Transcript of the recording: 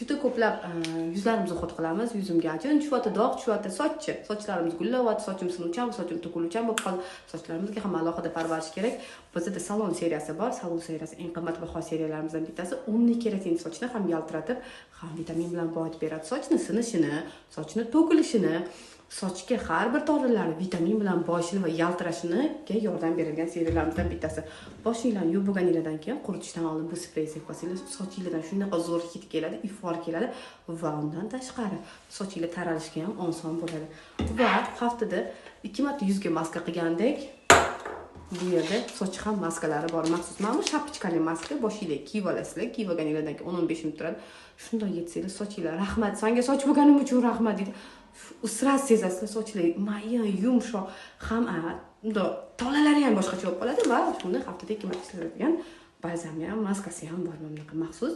juda ko'plab yuzlarimizni hut qilamiz. Yuzimga ajin tushyapti, dog' tushyapti, sochlarimiz gullayapti, sochim sinuvchan, sochim to'kiluvchan bo'lib qoldi. Sochlarimizga ham alohida parvarish kerak. Bizda salon seriyasi bor. Salon seriyasi eng qimmatbaho seriyalarimizdan bittasi. 10 keratin sochni ham yaltiratib, ham vitamin bilan boyitib beradi. Sochni sinishini, sochni to'kilishini, sochga har bir tolalari vitamin bilan boyishini va yaltirashiniga yordam beradigan seriyalarimizdan bittasi. Boshinglarni yuvib bo'lganingizdan keyin quritishdan oldin bu sprey sepasizlar, sochingizdan shunaqa zo'r hid keladi, ifor keladi va undan tashqari sochinglar taralishga ham oson bo'ladi. Va haftada 2 marta yuzga maska qilgandek, bu yerda soch ham maskalari bor. Maxsus mana bu shapichkali maska boshingizga kiyib olasizlar. Kiyib olganingizdan keyin 10-15 minut turadi. Shunday yetsanglar sochinglar rahmat, senga soch bo'lganim uchun rahmat deydi. Sraz sezasizlar, sochlar mayin, yumshoq, ham unda tolalari ham boshqacha bo'lib qoladi va shuni haftada 2 marta ishlatadigan balzami ham, maskasi ham bor bunaqa maxsus.